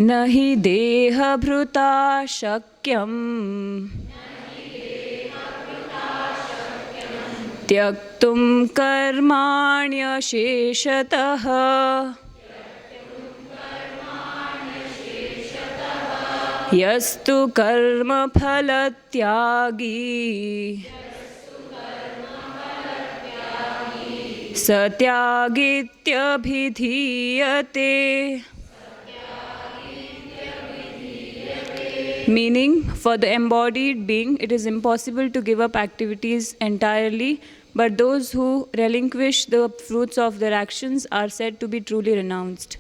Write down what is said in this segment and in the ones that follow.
न हि देहभृता शक्यं त्यक्तुं कर्माण्यशेषतः यस्तु कर्मफलत्यागी स त्यागीत्यभिधीयते. Meaning, for the embodied being, it is impossible to give up activities entirely, but those who relinquish the fruits of their actions are said to be truly renounced.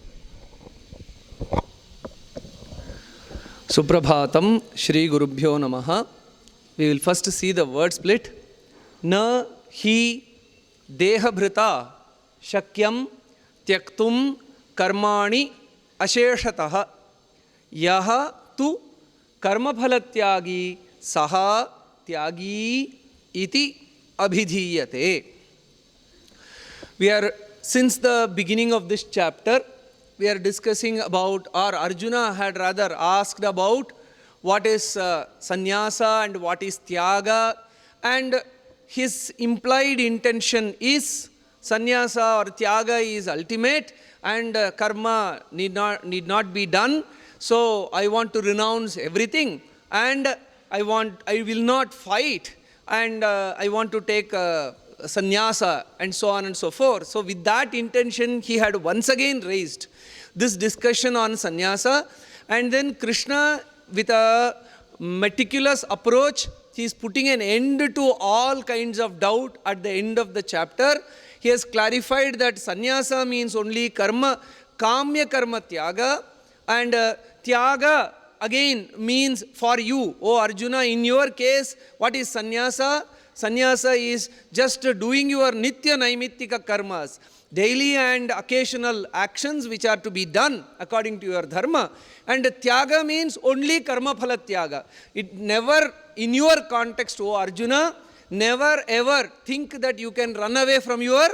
Suprabhatam Shri Gurubhyo Namaha. We will first see the word split. Na hi dehabhrita shakyam tyaktum karmani asheshataha yaha tu karmapalatyagi saha tyagi iti abhidhiyate. Since the beginning of this chapter, we are discussing about, or Arjuna had rather asked about, what is sannyasa and what is tyaga, and his implied intention is sannyasa or tyaga is ultimate and karma need not be done. So I want to renounce everything and I will not fight and I want to take sannyasa and so on and so forth. So with that intention, he had once again raised this discussion on sannyasa, and then Krishna, with a meticulous approach, he is putting an end to all kinds of doubt at the end of the chapter. He has clarified that sannyasa means only karma, kamya karma tyaga, and tyaga again means for you, O Arjuna. In your case, what is sannyasa? Sannyasa is just doing your nitya naimittika karmas, daily and occasional actions which are to be done according to your dharma. And tyaga means only karma phala tyaga. It never, in your context, O Arjuna, never ever think that you can run away from your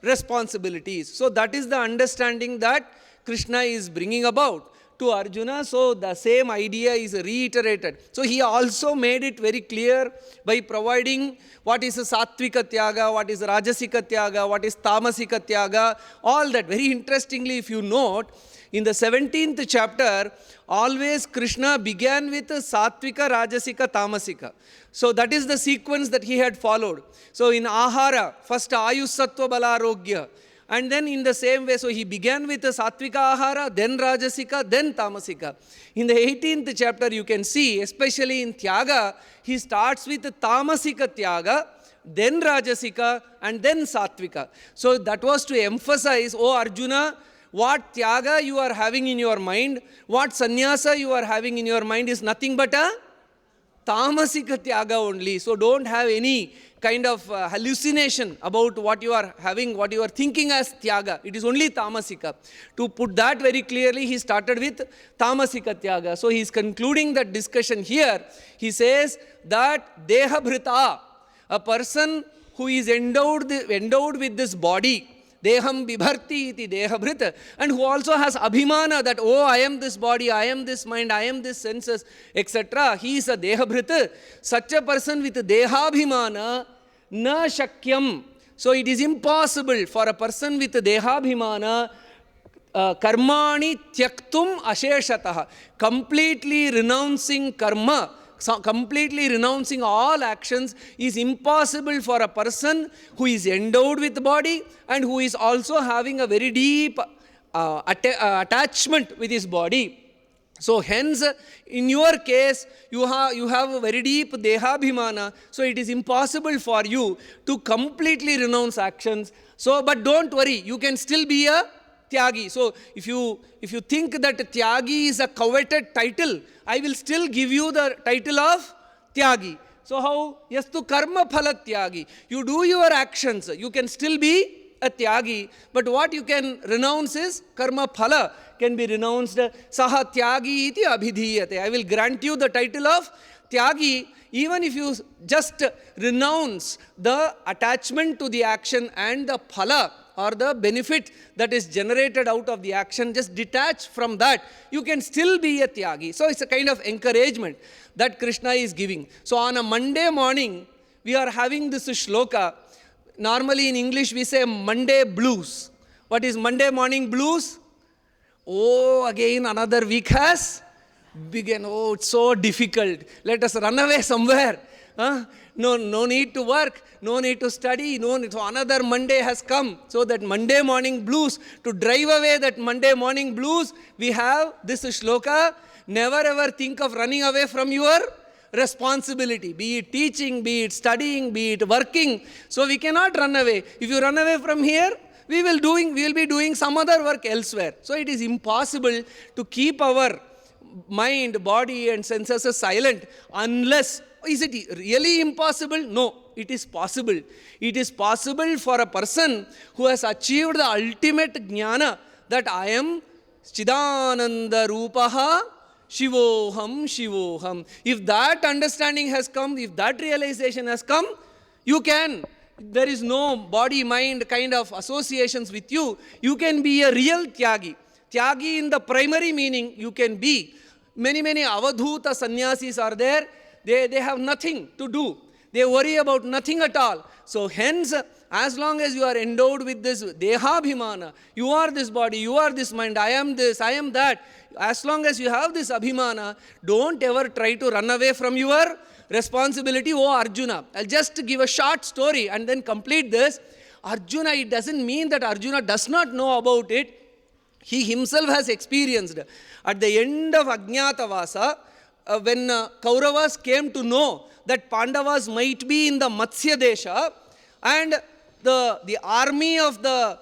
responsibilities. So that is the understanding that Krishna is bringing about to Arjuna. So the same idea is reiterated. So he also made it very clear by providing what is a sattvika tyaga, what is rajasika tyaga, what is tamasika tyaga, all that. Very interestingly, if you note, in the 17th chapter, always Krishna began with sattvika, rajasika, tamasika. So that is the sequence that he had followed. So in ahara, first ayus sattva balarogya. And then in the same way, so he began with the sattvika ahara, then rajasika, then tamasika. In the 18th chapter, you can see, especially in tyaga, he starts with the tamasika tyaga, then rajasika, and then sattvika. So that was to emphasize, O Arjuna, what tyaga you are having in your mind, what sannyasa you are having in your mind is nothing but a tamasika tyaga only. So don't have any kind of hallucination about what you are having, what you are thinking as tyaga. It is only tamasika. To put that very clearly, he started with tamasika tyaga. So he is concluding that discussion here. He says that dehabhrita, a person who is endowed with this body, deham bibharti iti dehabhrita, and who also has abhimana that, oh, I am this body, I am this mind, I am this senses, etc. He is a dehabhrita. Such a person with dehabhimana na shakyam. So it is impossible for a person with dehabhimana karmani tyaktum asheshataha, completely renouncing karma, completely renouncing all actions is impossible for a person who is endowed with the body and who is also having a very deep attachment with his body. So hence, in your case, you have a very deep dehabhimana, so it is impossible for you to completely renounce actions. So, but don't worry, you can still be a tyagi. So if you think that tyagi is a coveted title, I will still give you the title of tyagi. So how? Yastu karma phala tyagi. You do your actions, you can still be a tyagi, but what you can renounce is karma phala can be renounced. Saha tyagi iti abhidhiyate. I will grant you the title of tyagi even if you just renounce the attachment to the action and the phala or the benefit that is generated out of the action, just detach from that. You can still be a Tyagi. So it's a kind of encouragement that Krishna is giving. So on a Monday morning, we are having this shloka. Normally in English we say Monday blues. What is Monday morning blues? Oh, again another week has begun. Oh, it's so difficult. Let us run away somewhere. No need to work, no need to study, so another Monday has come. So that Monday morning blues, to drive away that Monday morning blues, we have this shloka. Never ever think of running away from your responsibility, be it teaching, be it studying, be it working. So we cannot run away. If you run away from here, we will be doing some other work elsewhere. So it is impossible to keep our mind, body and senses silent unless, is it really impossible? No, it is possible. It is possible for a person who has achieved the ultimate jnana that I am Chidananda Rupaha Shivoham Shivoham. If that understanding has come, if that realization has come, you can. There is no body-mind kind of associations with you. You can be a real Tyagi. Tyagi in the primary meaning you can be. Many avadhuta sannyasis are there. They have nothing to do. They worry about nothing at all. So hence, as long as you are endowed with this dehabhimana, you are this body, you are this mind, I am this, I am that. As long as you have this abhimana, don't ever try to run away from your responsibility, oh Arjuna. I'll just give a short story and then complete this. Arjuna, it doesn't mean that Arjuna does not know about it. He himself has experienced. At the end of Ajñātavāsa, when Kauravas came to know that Pandavas might be in the Matsya Desha, and the army of the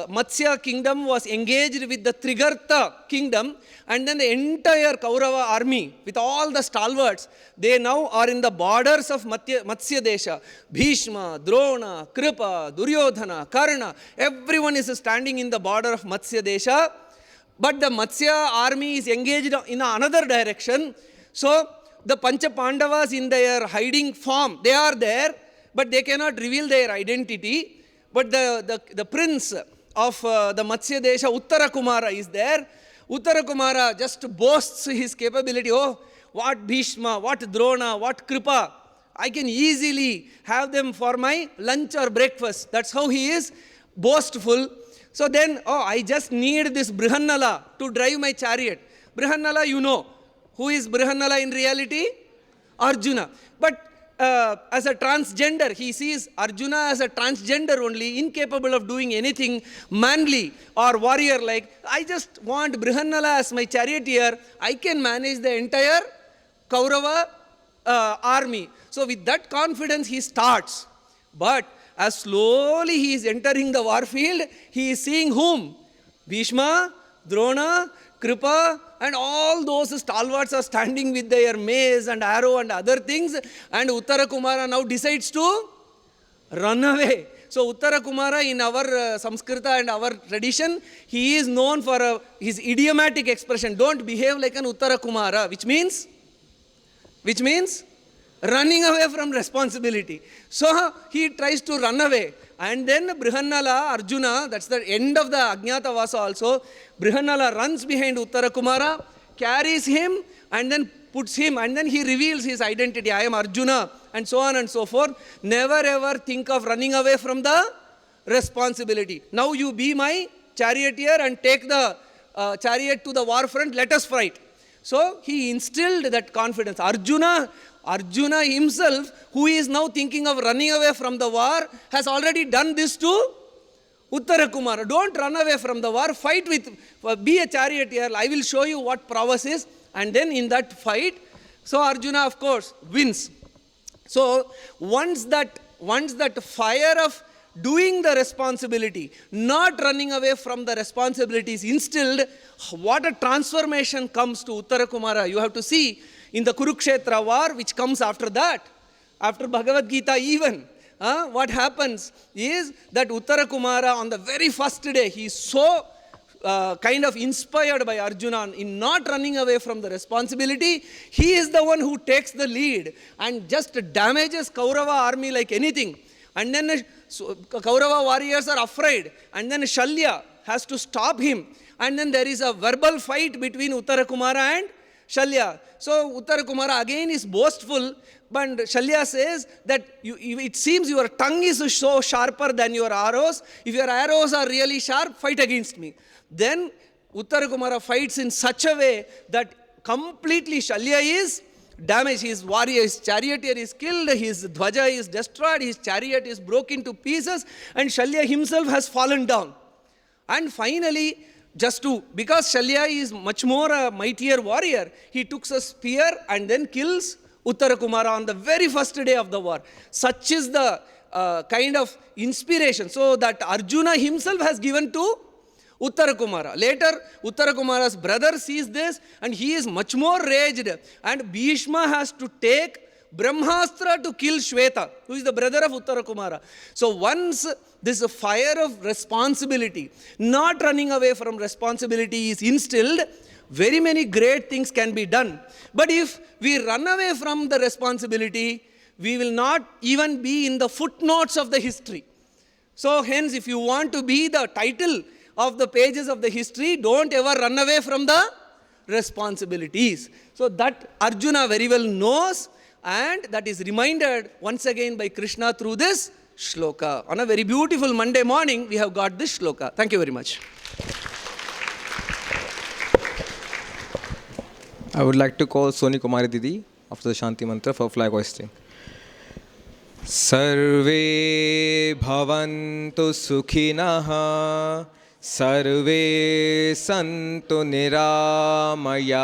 Matsya kingdom was engaged with the Trigarta kingdom, and then the entire Kaurava army with all the stalwarts, they now are in the borders of Matsya Desha. Bhishma, Drona, Kripa, Duryodhana, Karna, everyone is standing in the border of Matsya Desha, but the Matsya army is engaged in another direction. So the Pancha Pandavas in their hiding form, they are there, but they cannot reveal their identity. But the prince of the Matsya Desha, Uttara Kumara, is there. Uttara Kumara just boasts his capability. Oh, what Bhishma, what Drona, what Kripa. I can easily have them for my lunch or breakfast. That's how he is boastful. So then, I just need this Brihannala to drive my chariot. Brihannala, you know. Who is Brihannala in reality? Arjuna. But as a transgender, he sees Arjuna as a transgender only, incapable of doing anything manly or warrior-like. I just want Brihannala as my charioteer. I can manage the entire Kaurava army. So with that confidence, he starts. But as slowly he is entering the war field, he is seeing whom? Bhishma, Drona, Kripa, and all those stalwarts are standing with their mace and arrow and other things, and Uttara Kumara now decides to run away. So Uttara Kumara, in our Samskrita and our tradition, he is known for his idiomatic expression, don't behave like an Uttara Kumara, which means running away from responsibility. So he tries to run away. And then Brihannala, Arjuna, that's the end of the Ajñātavāsa also, Brihannala runs behind Uttara Kumara, carries him and then puts him, and then he reveals his identity. I am Arjuna, and so on and so forth. Never ever think of running away from the responsibility. Now you be my charioteer and take the chariot to the war front, let us fight. So he instilled that confidence. Arjuna himself, who is now thinking of running away from the war, has already done this to Uttara Kumara. Don't run away from the war, fight with, be a charioteer, I will show you what prowess is. And then in that fight, so Arjuna of course wins. So once that fire of doing the responsibility, not running away from the responsibility is instilled, what a transformation comes to Uttara Kumara. You have to see in the Kurukshetra war, which comes after that, after Bhagavad Gita even, what happens is that Uttara Kumara on the very first day, he is so kind of inspired by Arjuna in not running away from the responsibility. He is the one who takes the lead and just damages Kaurava army like anything. And then Kaurava warriors are afraid, and then Shalya has to stop him, and then there is a verbal fight between Uttara Kumara and Shalya. So Uttara Kumara again is boastful, but Shalya says that it seems your tongue is so sharper than your arrows. If your arrows are really sharp, fight against me. Then Uttara Kumara fights in such a way that completely Shalya is damaged. His warrior, his charioteer is killed, his dhwaja is destroyed, his chariot is broken to pieces, and Shalya himself has fallen down. And finally, because Shalya is much more a mightier warrior, he took a spear and then kills Uttara Kumara on the very first day of the war. Such is the kind of inspiration. So that Arjuna himself has given to Uttara Kumara. Later, Uttara Kumara's brother sees this and he is much more raged. And Bhishma has to take Brahmastra to kill Shweta, who is the brother of Uttara Kumara. So once this fire of responsibility, not running away from responsibility, is instilled, very many great things can be done. But if we run away from the responsibility, we will not even be in the footnotes of the history. So hence, if you want to be the title of the pages of the history, don't ever run away from the responsibilities. So that Arjuna very well knows, and that is reminded once again by Krishna through this shloka. On a very beautiful Monday morning, we have got this shloka. Thank you very much. I would like to call Soni Kumari Didi after the Shanti Mantra for flag hoisting. Sarve bhavantu sukhinah, sarve santu niramayaha,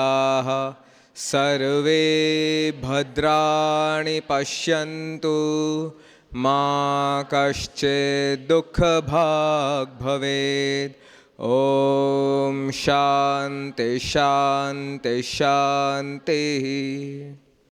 sarve bhadrani pashyantu, ma kaschid dukha bhag bhaved. Om Shanti Shanti Shanti.